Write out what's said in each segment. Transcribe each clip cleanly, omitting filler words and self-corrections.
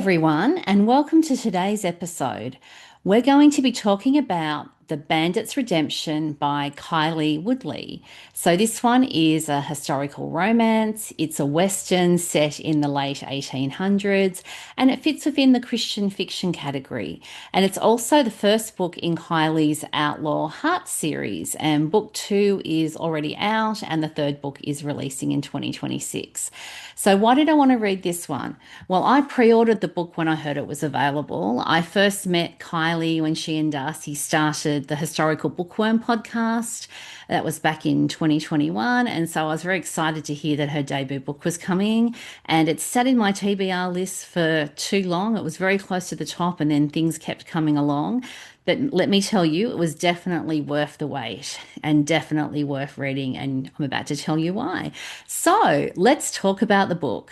everyone, and welcome to today's episode. We're going to be talking about The Bandit's Redemption by KyLee Woodley. So, this one is a historical romance. It's a Western set in the late 1800s, and it fits within the Christian fiction category. And it's also the first book in KyLee's Outlaw Heart series, and book two is already out, and the third book is releasing in 2026. So, why did I want to read this one? Well, I pre ordered the book when I heard it was available. I first met KyLee when she and Darcy started the Historical Bookworm podcast. That was back in 2021. And so I was very excited to hear that her debut book was coming. And it sat in my TBR list for too long. It was very close to the top, and then things kept coming along. But let me tell you, it was definitely worth the wait and definitely worth reading. And I'm about to tell you why. So let's talk about the book.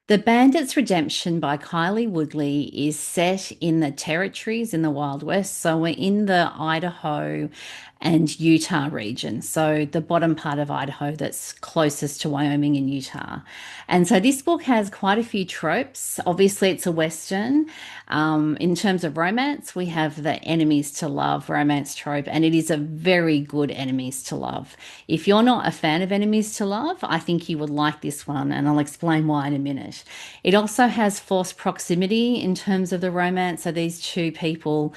The Bandit's Redemption by KyLee Woodley is set in the territories in the Wild West. So we're in the Idaho and Utah region. So the bottom part of Idaho that's closest to Wyoming and Utah. And so this book has quite a few tropes. Obviously, it's a Western. In terms of romance, we have the enemies to love romance trope, and it is a very good enemies to love. If you're not a fan of enemies to love, I think you would like this one, and I'll explain why in a minute. It also has forced proximity in terms of the romance. So these two people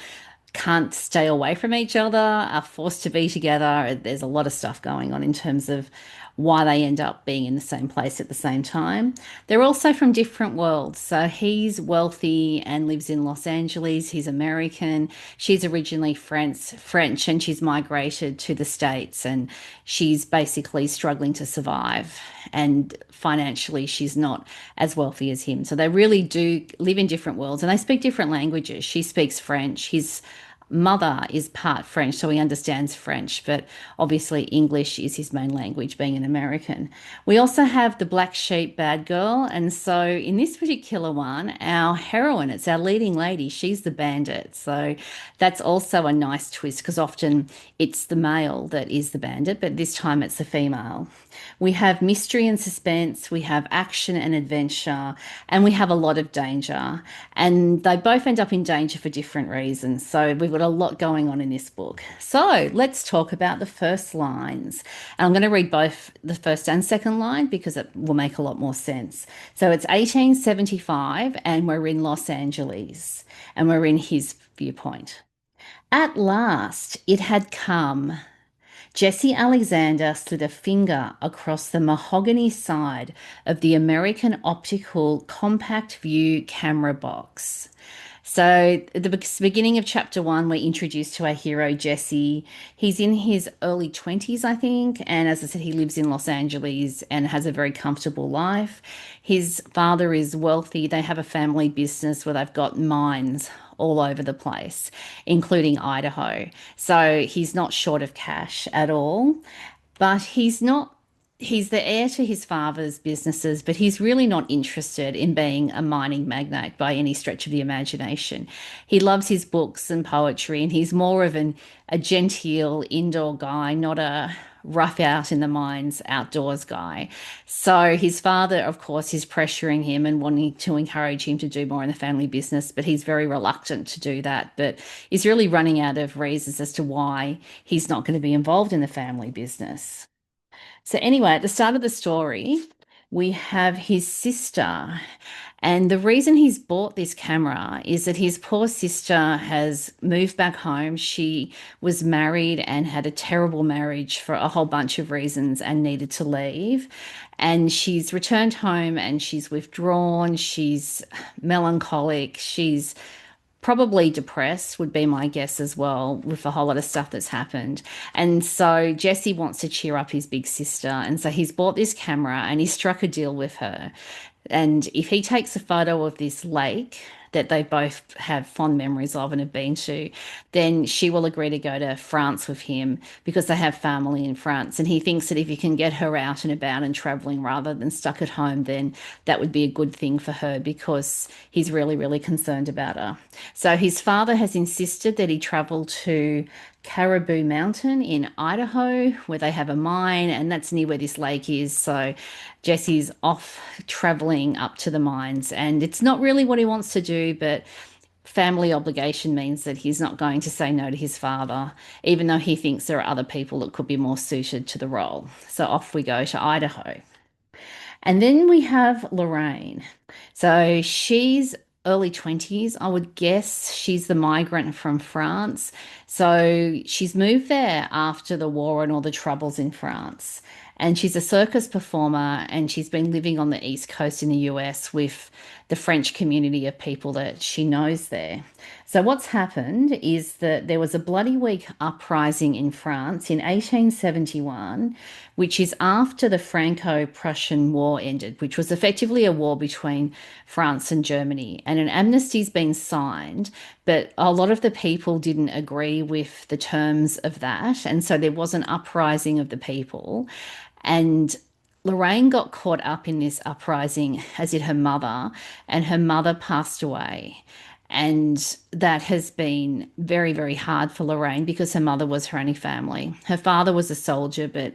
can't stay away from each other, are forced to be together. There's a lot of stuff going on in terms of why they end up being in the same place at the same time. They're also from different worlds. So he's wealthy and lives in Los Angeles. He's American. She's originally French, and she's migrated to the States, and she's basically struggling to survive. And financially, she's not as wealthy as him. So they really do live in different worlds, and they speak different languages. She speaks French. His mother is part French, so he understands French, but obviously English is his main language, being an American. We also have the black sheep bad girl, and so in this particular one, our heroine, it's our leading lady, she's the bandit. So that's also a nice twist because often it's the male that is the bandit, but this time it's the female. We have mystery and suspense, we have action and adventure, and we have a lot of danger. And they both end up in danger for different reasons. So we've got a lot going on in this book. So let's talk about the first lines. And I'm going to read both the first and second line because it will make a lot more sense. So it's 1875, and we're in Los Angeles, and we're in his viewpoint. At last, it had come. Jesse Alexander slid a finger across the mahogany side of the American Optical Compact View camera box. So, at the beginning of chapter one, we're introduced to our hero, Jesse. He's in his early 20s, I think. And as I said, he lives in Los Angeles and has a very comfortable life. His father is wealthy. They have a family business where they've got mines all over the place, including Idaho. So he's not short of cash at all, but he's the heir to his father's businesses, but he's really not interested in being a mining magnate by any stretch of the imagination. He loves his books and poetry, and he's more of a genteel indoor guy, not a rough out in the mines outdoors guy. So his father, of course, is pressuring him and wanting to encourage him to do more in the family business, but he's very reluctant to do that. But he's really running out of reasons as to why he's not going to be involved in the family business. So, anyway, at the start of the story, we have his sister. And the reason he's bought this camera is that his poor sister has moved back home. She was married and had a terrible marriage for a whole bunch of reasons and needed to leave. And she's returned home and she's withdrawn. She's melancholic. She's probably depressed would be my guess as well, with a whole lot of stuff that's happened. And so Jesse wants to cheer up his big sister, and so he's bought this camera and he struck a deal with her. And if he takes a photo of this lake that they both have fond memories of and have been to, then she will agree to go to France with him because they have family in France. And he thinks that if you can get her out and about and traveling rather than stuck at home, then that would be a good thing for her because he's really, really concerned about her. So his father has insisted that he travel to Caribou Mountain in Idaho, where they have a mine, and that's near where this lake is. So Jesse's off traveling up to the mines, and it's not really what he wants to do, but family obligation means that he's not going to say no to his father, even though he thinks there are other people that could be more suited to the role. So off we go to Idaho. And then we have Lorraine. So she's early 20s. I would guess she's the migrant from France. So she's moved there after the war and all the troubles in France. And she's a circus performer, and she's been living on the East Coast in the US with the French community of people that she knows there. So, what's happened is that there was a Bloody Week uprising in France in 1871, which is after the Franco Prussian War ended, which was effectively a war between France and Germany. And an amnesty's been signed, but a lot of the people didn't agree with the terms of that. And so there was an uprising of the people. And Lorraine got caught up in this uprising, as did her mother, and her mother passed away. And that has been very, very hard for Lorraine because her mother was her only family. Her father was a soldier, but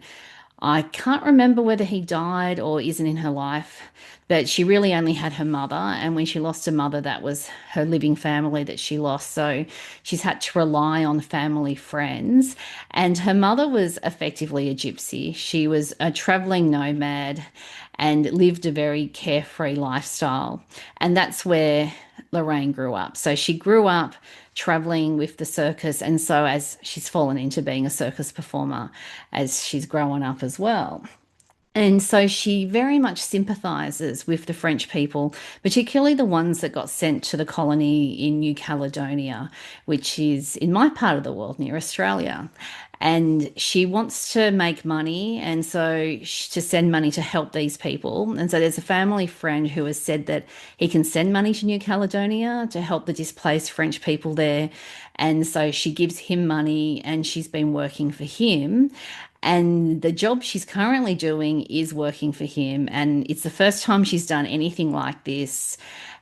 I can't remember whether he died or isn't in her life, but she really only had her mother. And when she lost her mother, that was her living family that she lost. So she's had to rely on family friends. And her mother was effectively a gypsy. She was a traveling nomad and lived a very carefree lifestyle. And that's where Lorraine grew up. So she grew up traveling with the circus. And so as she's fallen into being a circus performer as she's grown up as well. And so she very much sympathizes with the French people, particularly the ones that got sent to the colony in New Caledonia, which is in my part of the world near Australia. And she wants to make money, and so to send money to help these people. And so there's a family friend who has said that he can send money to New Caledonia to help the displaced French people there. And so she gives him money, and she's been working for him. And the job she's currently doing is working for him. And it's the first time she's done anything like this.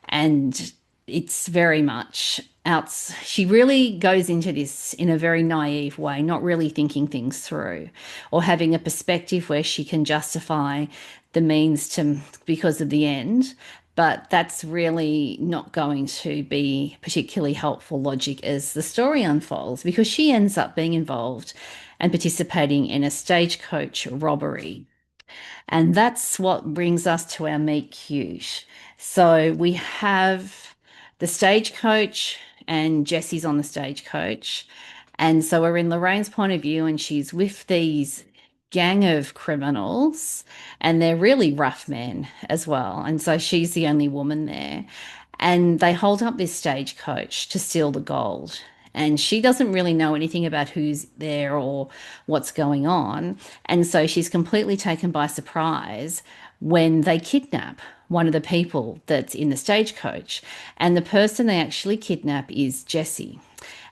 And it's very much out. She really goes into this in a very naive way, not really thinking things through or having a perspective where she can justify the means to because of the end. But that's really not going to be particularly helpful logic as the story unfolds because she ends up being involved and participating in a stagecoach robbery. And that's what brings us to our meet cute. So we have the stagecoach, and Jesse's on the stagecoach. And so we're in Lorraine's point of view, and she's with these gang of criminals, and they're really rough men as well. And so she's the only woman there. And they hold up this stagecoach to steal the gold. And she doesn't really know anything about who's there or what's going on. And so she's completely taken by surprise when they kidnap one of the people that's in the stagecoach. And the person they actually kidnap is Jesse.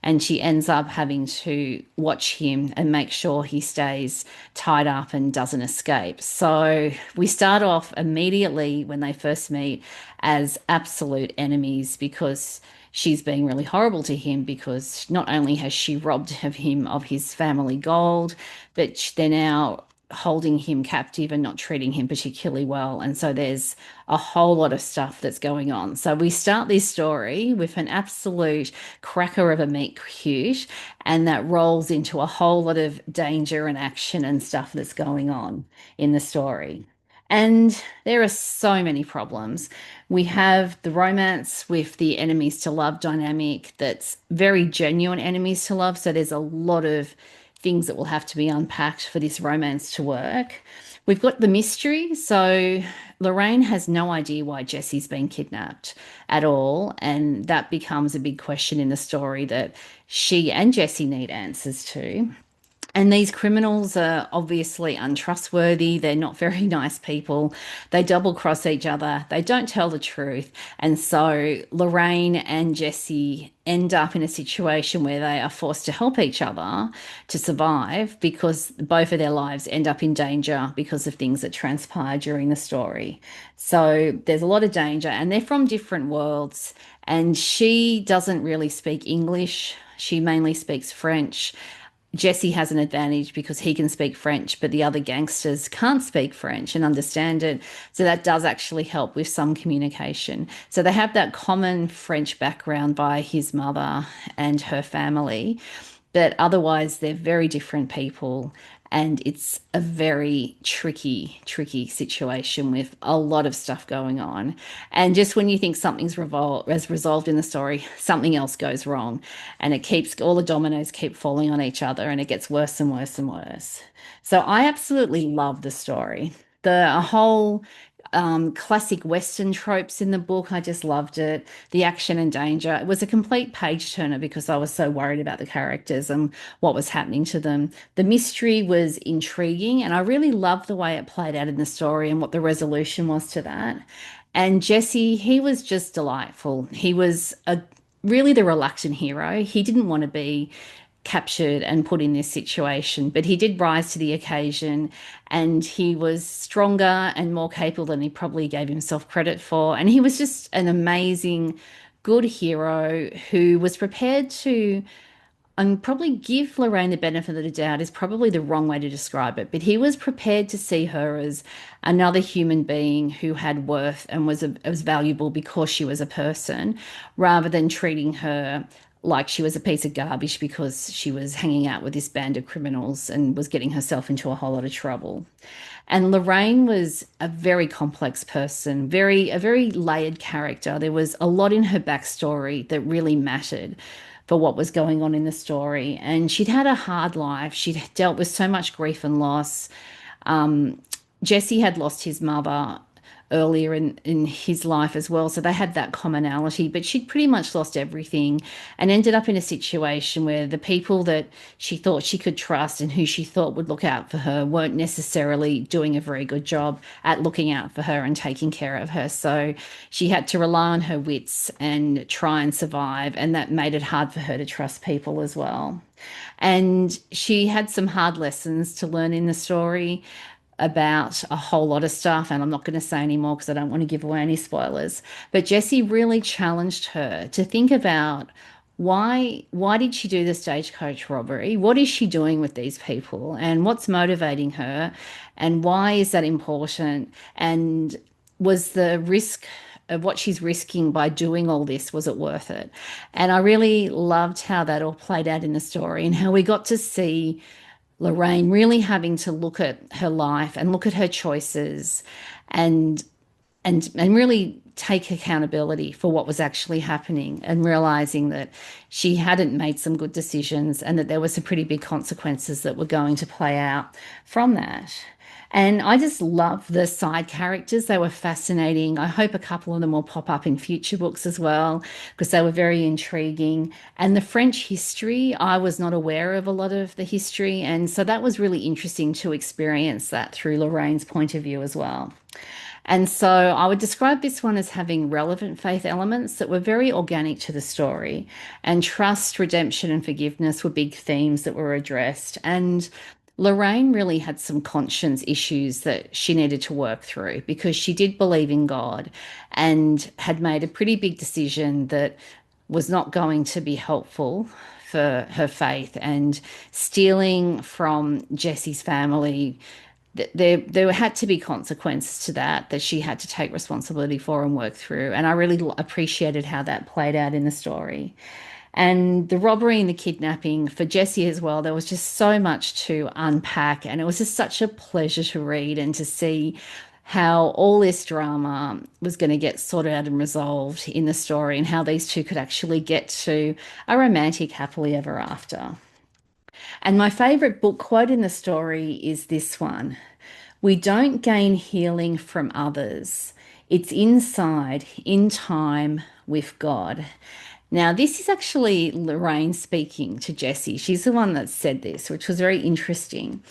And she ends up having to watch him and make sure he stays tied up and doesn't escape. So we start off immediately when they first meet as absolute enemies because she's being really horrible to him because not only has she robbed him of his family gold, but they're now holding him captive and not treating him particularly well. And so there's a whole lot of stuff that's going on. So we start this story with an absolute cracker of a meet cute, and that rolls into a whole lot of danger and action and stuff that's going on in the story. And there are so many problems. We have the romance with the enemies to love dynamic that's very genuine enemies to love. So there's a lot of things that will have to be unpacked for this romance to work. We've got the mystery. So Lorraine has no idea why Jesse's been kidnapped at all. And that becomes a big question in the story that she and Jesse need answers to. And these criminals are obviously untrustworthy. They're not very nice people. They double cross each other. They don't tell the truth. And so Lorraine and Jesse end up in a situation where they are forced to help each other to survive because both of their lives end up in danger because of things that transpire during the story. So there's a lot of danger, and they're from different worlds. And she doesn't really speak English. She mainly speaks French. Jesse has an advantage because he can speak French, but the other gangsters can't speak French and understand it. So that does actually help with some communication. So they have that common French background by his mother and her family, but otherwise they're very different people. And it's a very tricky situation with a lot of stuff going on. And just when you think has resolved in the story, something else goes wrong. And it keeps all the dominoes keep falling on each other and it gets worse and worse and worse. So I absolutely love the story. The whole classic Western tropes in the book. I just loved it. The action and danger. It was a complete page turner because I was so worried about the characters and what was happening to them. The mystery was intriguing, and I really loved the way it played out in the story and what the resolution was to that. And Jesse, he was just delightful. He was a really the reluctant hero. He didn't want to be captured and put in this situation, but he did rise to the occasion and he was stronger and more capable than he probably gave himself credit for. And he was just an amazing, good hero who was prepared to and probably give Lorraine the benefit of the doubt is probably the wrong way to describe it, but he was prepared to see her as another human being who had worth and was valuable because she was a person, rather than treating her like she was a piece of garbage because she was hanging out with this band of criminals and was getting herself into a whole lot of trouble. And Lorraine was a very complex person, a very layered character. There was a lot in her backstory that really mattered for what was going on in the story. And she'd had a hard life. She'd dealt with so much grief and loss. Jesse had lost his mother earlier in his life as well. So they had that commonality, but she'd pretty much lost everything and ended up in a situation where the people that she thought she could trust and who she thought would look out for her weren't necessarily doing a very good job at looking out for her and taking care of her. So she had to rely on her wits and try and survive. And that made it hard for her to trust people as well. And she had some hard lessons to learn in the story about a whole lot of stuff, and I'm not going to say any more because I don't want to give away any spoilers. But Jessie really challenged her to think about why did she do the stagecoach robbery? What is she doing with these people? And what's motivating her? And why is that important? And was the risk of what she's risking by doing all this, was it worth it? And I really loved how that all played out in the story and how we got to see Lorraine really having to look at her life and look at her choices and and really take accountability for what was actually happening and realizing that she hadn't made some good decisions and that there were some pretty big consequences that were going to play out from that. And I just love the side characters. They were fascinating. I hope a couple of them will pop up in future books as well, because they were very intriguing. And the French history, I was not aware of a lot of the history. And so that was really interesting to experience that through Lorraine's point of view as well. And so I would describe this one as having relevant faith elements that were very organic to the story. And trust, redemption, and forgiveness were big themes that were addressed. And Lorraine really had some conscience issues that she needed to work through because she did believe in God and had made a pretty big decision that was not going to be helpful for her faith. And stealing from Jesse's family, there had to be consequences to that she had to take responsibility for and work through. And I really appreciated how that played out in the story. And the robbery and the kidnapping for Jessie as well, there was just so much to unpack. And it was just such a pleasure to read and to see how all this drama was going to get sorted out and resolved in the story and how these two could actually get to a romantic happily ever after. And my favorite book quote in the story is this one: "We don't gain healing from others. It's inside, in time, with God." Now, this is actually Lorraine speaking to Jessie. She's the one that said this, which was very interesting.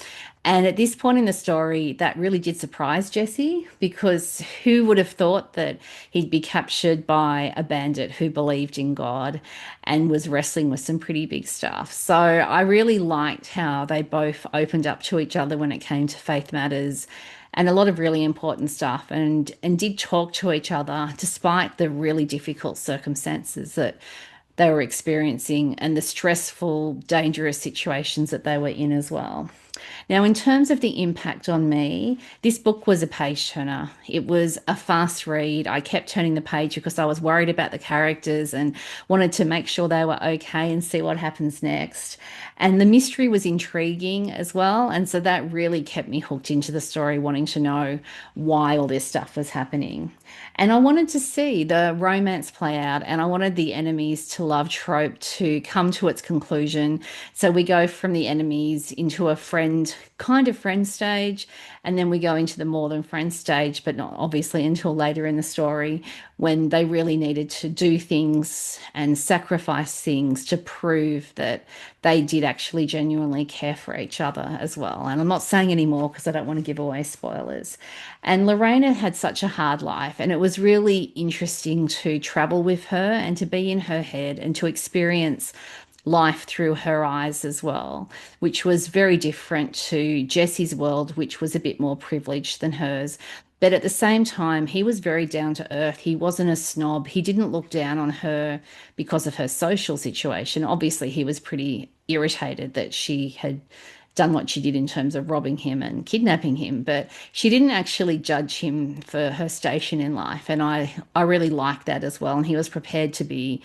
And at this point in the story, that really did surprise Jessie, because who would have thought that he'd be captured by a bandit who believed in God and was wrestling with some pretty big stuff. So I really liked how they both opened up to each other when it came to faith matters and a lot of really important stuff, and did talk to each other despite the really difficult circumstances that they were experiencing and the stressful, dangerous situations that they were in as well. Now, in terms of the impact on me, this book was a page turner. It was a fast read. I kept turning the page because I was worried about the characters and wanted to make sure they were okay and see what happens next. And the mystery was intriguing as well. And so that really kept me hooked into the story, wanting to know why all this stuff was happening. And I wanted to see the romance play out, and I wanted the enemies to love trope to come to its conclusion. So we go from the enemies into a friend, kind of friend stage, and then we go into the more than friend stage, but not obviously until later in the story when they really needed to do things and sacrifice things to prove that they did actually genuinely care for each other as well. And I'm not saying any more because I don't want to give away spoilers. And Lorena had such a hard life, and it was really interesting to travel with her and to be in her head and to experience life through her eyes as well, which was very different to Jesse's world, which was a bit more privileged than hers. But at the same time, he was very down to earth. He wasn't a snob. He didn't look down on her because of her social situation. Obviously, he was pretty irritated that she had done what she did in terms of robbing him and kidnapping him, but she didn't actually judge him for her station in life. And I really liked that as well. And he was prepared to be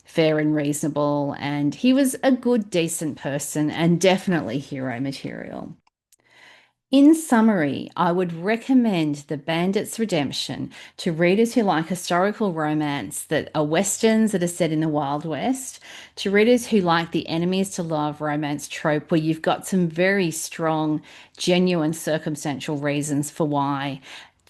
fair and reasonable. And he was a good, decent person and definitely hero material. In summary, I would recommend The Bandit's Redemption to readers who like historical romance that are westerns that are set in the Wild West, to readers who like the enemies to love romance trope where you've got some very strong, genuine circumstantial reasons for why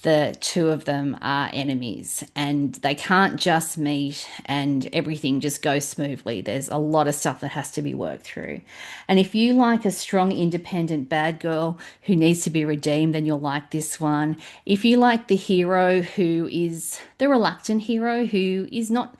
the two of them are enemies and they can't just meet and everything just goes smoothly. There's a lot of stuff that has to be worked through. And if you like a strong, independent bad girl who needs to be redeemed, then you'll like this one. If you like the hero who is the reluctant hero who is not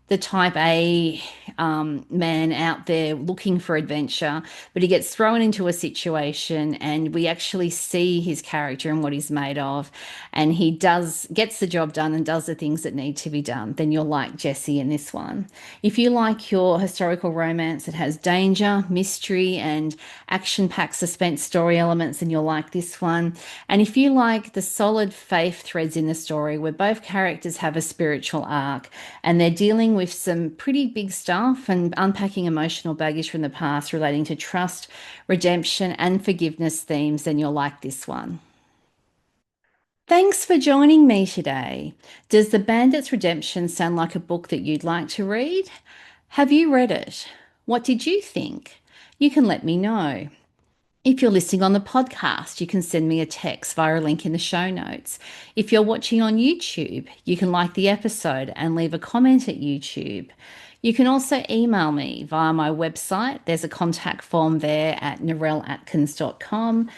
the type A man out there looking for adventure, but he gets thrown into a situation and we actually see his character and what he's made of, and he gets the job done and does the things that need to be done, then you'll like Jesse in this one. If you like your historical romance that has danger, mystery, and action-packed suspense story elements, then you'll like this one. And if you like the solid faith threads in the story where both characters have a spiritual arc and they're dealing with some pretty big stuff and unpacking emotional baggage from the past relating to trust, redemption, and forgiveness themes, then you'll like this one. Thanks for joining me today. Does The Bandit's Redemption sound like a book that you'd like to read? Have you read it? What did you think? You can let me know. If you're listening on the podcast, you can send me a text via a link in the show notes. If you're watching on YouTube, you can like the episode and leave a comment at YouTube. You can also email me via my website. There's a contact form there at narelleatkins.com.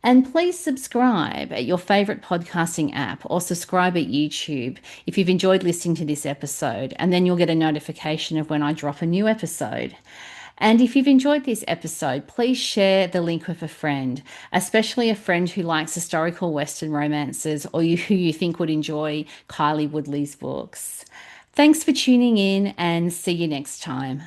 And please subscribe at your favorite podcasting app or subscribe at YouTube if you've enjoyed listening to this episode, and then you'll get a notification of when I drop a new episode. And if you've enjoyed this episode, please share the link with a friend, especially a friend who likes historical Western romances or who you think would enjoy KyLee Woodley's books. Thanks for tuning in and see you next time.